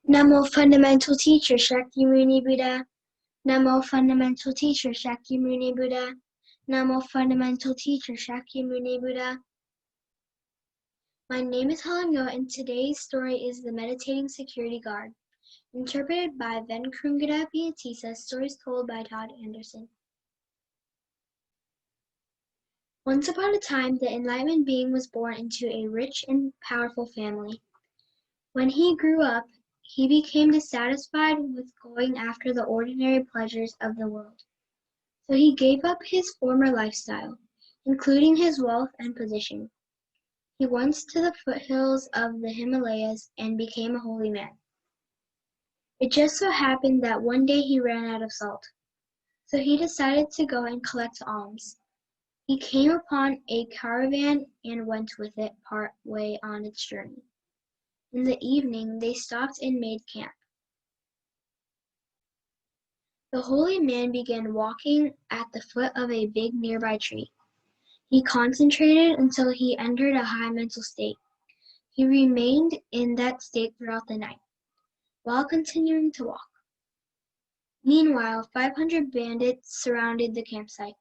Namo Fundamental Teacher Shakyamuni Buddha. Namo Fundamental Teacher Shakyamuni Buddha. Namo Fundamental Teacher Shakyamuni Buddha. My name is Helen and today's story is The Meditating Security Guard, interpreted by Venkrungada Piatisa, stories told by Todd Anderson. Once upon a time, the enlightened being was born into a rich and powerful family. When he grew up, he became dissatisfied with going after the ordinary pleasures of the world. So he gave up his former lifestyle, including his wealth and position. He went to the foothills of the Himalayas and became a holy man. It just so happened that one day he ran out of salt, so he decided to go and collect alms. He came upon a caravan and went with it part way on its journey. In the evening, they stopped and made camp. The holy man began walking at the foot of a big nearby tree. He concentrated until he entered a high mental state. He remained in that state throughout the night, while continuing to walk. Meanwhile, 500 bandits surrounded the campsite.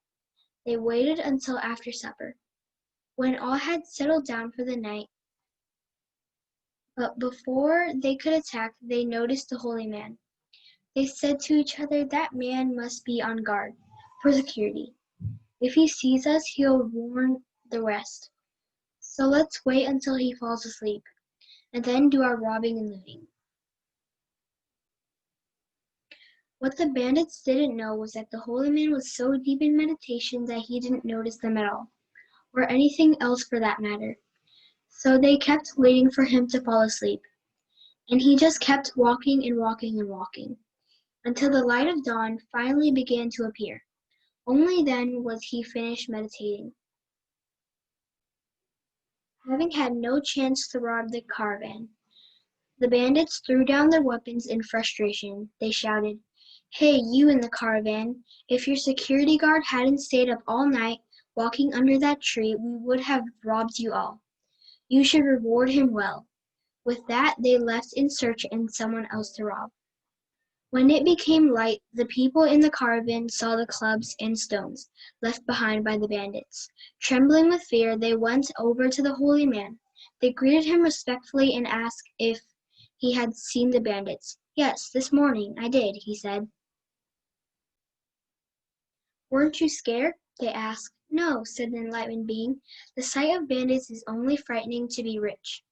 They waited until after supper, when all had settled down for the night. But before they could attack, they noticed the holy man. They said to each other, "That man must be on guard for security. If he sees us, he'll warn the rest. So let's wait until he falls asleep, and then do our robbing and looting." What the bandits didn't know was that the holy man was so deep in meditation that he didn't notice them at all, or anything else for that matter. So they kept waiting for him to fall asleep, and he just kept walking and walking and walking, until the light of dawn finally began to appear. Only then was he finished meditating. Having had no chance to rob the caravan, the bandits threw down their weapons in frustration. They shouted, "Hey, you in the caravan, if your security guard hadn't stayed up all night walking under that tree, we would have robbed you all. You should reward him well." With that, they left in search of someone else to rob. When it became light, the people in the caravan saw the clubs and stones left behind by the bandits. Trembling with fear, they went over to the holy man. They greeted him respectfully and asked if he had seen the bandits. "Yes, this morning I did," he said. "Weren't you scared?" they asked. "No," said the enlightened being. "The sight of bandits is only frightening to be rich.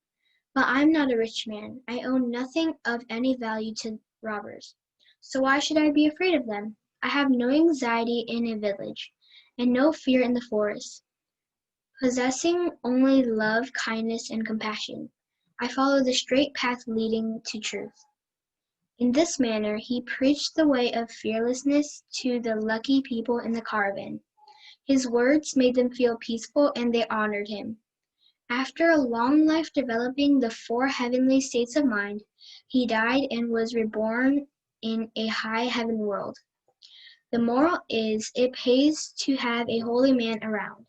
But I'm not a rich man. I own nothing of any value to robbers. So why should I be afraid of them? I have no anxiety in a village, and no fear in the forest, possessing only love, kindness, and compassion. I follow the straight path leading to truth." In this manner, he preached the way of fearlessness to the lucky people in the caravan. His words made them feel peaceful, and they honored him. After a long life developing the 4 heavenly states of mind, he died and was reborn in a high heaven world. The moral is, it pays to have a holy man around.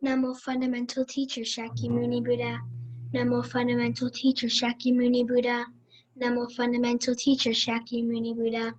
Namo Fundamental Teacher Shakyamuni Buddha. Namo Fundamental Teacher Shakyamuni Buddha. Namo Fundamental Teacher Shakyamuni Buddha.